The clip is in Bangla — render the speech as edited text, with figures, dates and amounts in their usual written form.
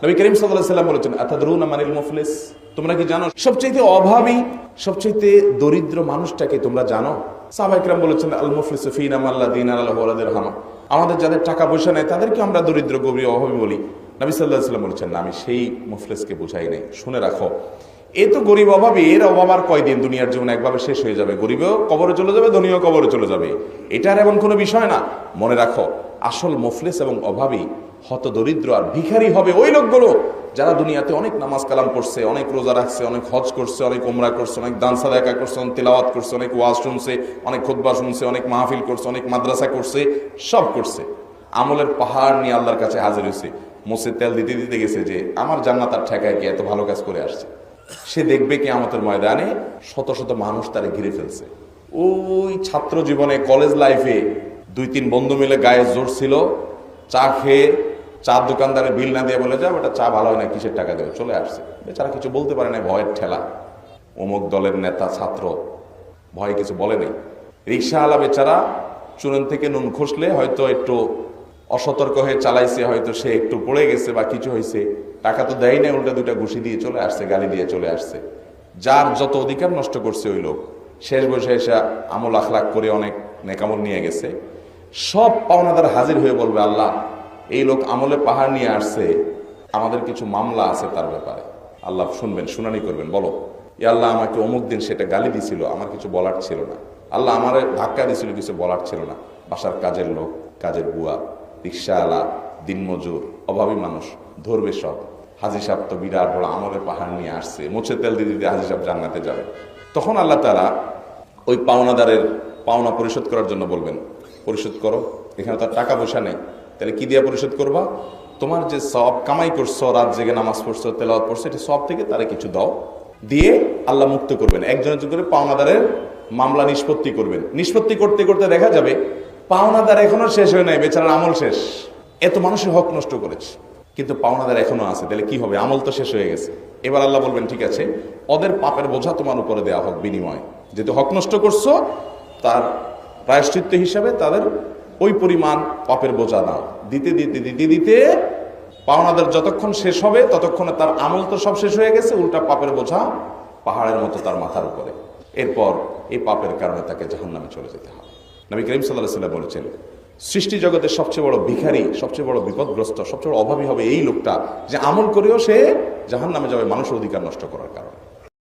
নবী করিম সাল্লাল্লাহু আলাইহি ওয়াসাল্লাম বলেছেন, আতাদরুনা মানিল মুফলিস, তোমরা কি জানো সবচেয়ে অভাবী, সবচেয়ে দরিদ্র মানুষটাকে তোমরা জানো? সাহাবায়ে কেরাম বলেছেন, আল মুফলিসু ফিনা মাল্লাযিনা লাহু ওয়ালা দিরহাম, আমাদের যাদের টাকা পয়সা নেই তাদেরকে আমরা দরিদ্র, গরিব, অভাবী বলি। নবী সাল্লাল্লাহু আলাইহি ওয়াসাল্লাম বলেছেন, না, আমি সেই মুফলিসকে বুঝাই নাই, শুনে রাখো, এ তো গরিব অভাবী, এর অভাব আর কয়দিন, দুনিয়ার জীবন একভাবে শেষ হয়ে যাবে, গরিবও কবরে চলে যাবে, ধনীও কবরে চলে যাবে, এটা আর এমন কোনো বিষয় না। মনে রাখো, আসল মুফলিস এবং অভাবী, হত দরিদ্র আর ভিখারি হবে ওই লোকগুলো যারা দুনিয়াতে অনেক নামাজ কালাম করছে, অনেক রোজা রাখছে, অনেক হজ করছে, অনেক উমরা করছে, অনেক দান সাদাকা করছে, অনেক তিলাওয়াত করছে, অনেক ওয়াজ শুনছে, অনেক খুতবা শুনছে, অনেক মাহফিল করছে, অনেক মাদ্রাসা করছে, সব করছে, আমলের পাহাড় নিয়ে আল্লাহর কাছে হাজির হয়েছে, মুছে তেল দিতে দিতে গেছে যে আমার জান্নাত আর ঠেকায় কি, এত ভালো কাজ করে আসছে। সে দেখবে কিয়ামতের ময়দানে শত শত মানুষ তারে ঘিরে ফেলছে। ওই ছাত্র জীবনে, কলেজ লাইফে 2-3 বন্ধু মিলে গায়ে জোর ছিল, চা খেয়ে চার দোকানদারের বিল না দিয়ে বলে, যাও এটা চা ভালো হয় না, কিসের টাকা দেবে, চলে আসছে। বেচারা কিছু বলতে পারে না, ভয়ের ঠেলা, অমুক দলের নেতা ছাত্র, ভয়ে কিছু বলে নেই। রিক্সাওয়ালা বেচারা চুরন থেকে নুন খসলে হয়তো একটু অসতর্ক হয়ে চালাইছে, হয়তো সে একটু পড়ে গেছে বা কিছু হয়েছে, টাকা তো দেয় না, উল্টা 2টা ঘুষি দিয়ে চলে আসছে, গালি দিয়ে চলে আসছে। যার যত অধিকার নষ্ট করছে ওই লোক, শেষ বসে এসে আমল আখলাক করে অনেক নেকামল নিয়ে গেছে, সব পাওনাদার হাজির হয়ে বলবে, আল্লাহ, এই লোক আমলে পাহাড় নিয়ে আসছে, আমাদের কিছু মামলা আছে তার ব্যাপারে। আল্লাহ শুনবেন, শুনানি করবেন, বলো, ই আল্লাহ, আমাকে অমুক দিন সেটা গালি দিছিল, আমার কিছু বলার ছিল না। আল্লাহ, আমার ধাক্কা দিছিল, কিছু বলার ছিল না। বাসার কাজের লোক, কাজের বুয়া, রিক্সাওয়ালা, দিনমজুর, অভাবী মানুষ ধরবে সব। হাজী সাহেব তো বিরাট বড় আমলের পাহাড় নিয়ে আসছে, মুছে তেল দিয়ে দিতে হাজী সাহেব জান্নাতে যাবে। তখন আল্লাহ তাআলা ওই পাওনাদারের পাওনা পরিশোধ করার জন্য বলবেন, পরিশোধ করো, এখানে তার টাকা পয়সা নেই, তাহলে কি দিয়ে পরিশোধ করবা? তোমার যে সব কামাই করছো, রাত জেগে নামাজ পড়ছো, তেলাওয়াত পড়ছো, এটা সব থেকে তারে কিছু দাও, দিয়ে আল্লাহ মুক্ত করবেন। একজনের করে পাওনাদারের মামলা নিষ্পত্তি করবেন। নিষ্পত্তি করতে করতে দেখা যাবে পাওনাদার এখনো শেষ হয় নাই, বেচারার আমল শেষ, এত মানুষের হক নষ্ট করেছে, কিন্তু পাওনাদার এখনো আছে। তাহলে কি হবে? আমল তো শেষ হয়ে গেছে। এবার আল্লাহ বলবেন, ঠিক আছে, ওদের পাপের বোঝা তোমার উপরে দেওয়া হোক বিনিময়, যেহেতু হক নষ্ট করছো, তার প্রায়শ্চিত্ত হিসাবে তাদের ওই পরিমাণ পাপের বোঝা নাও। দিতে দিতে দিতে দিতে পাওনাদার যতক্ষণ শেষ হবে ততক্ষণে তার আমল তো সব শেষ হয়ে গেছে, উল্টা পাপের বোঝা পাহাড়ের মতো তার মাথার উপরে। এরপর এই পাপের কারণে তাকে জাহান্নামে চলে যেতে হবে। নবী করিম সাল্লাল্লাহু আলাইহি ওয়াসাল্লাম বলেছেন, সৃষ্টি জগতের সবচেয়ে বড় ভিখারি, সবচেয়ে বড় বিপদগ্রস্ত, সবচেয়ে বড় অভাবী হবে এই লোকটা যে আমল করেও সে জাহান্নামে যাবে মানুষের অধিকার নষ্ট করার কারণে।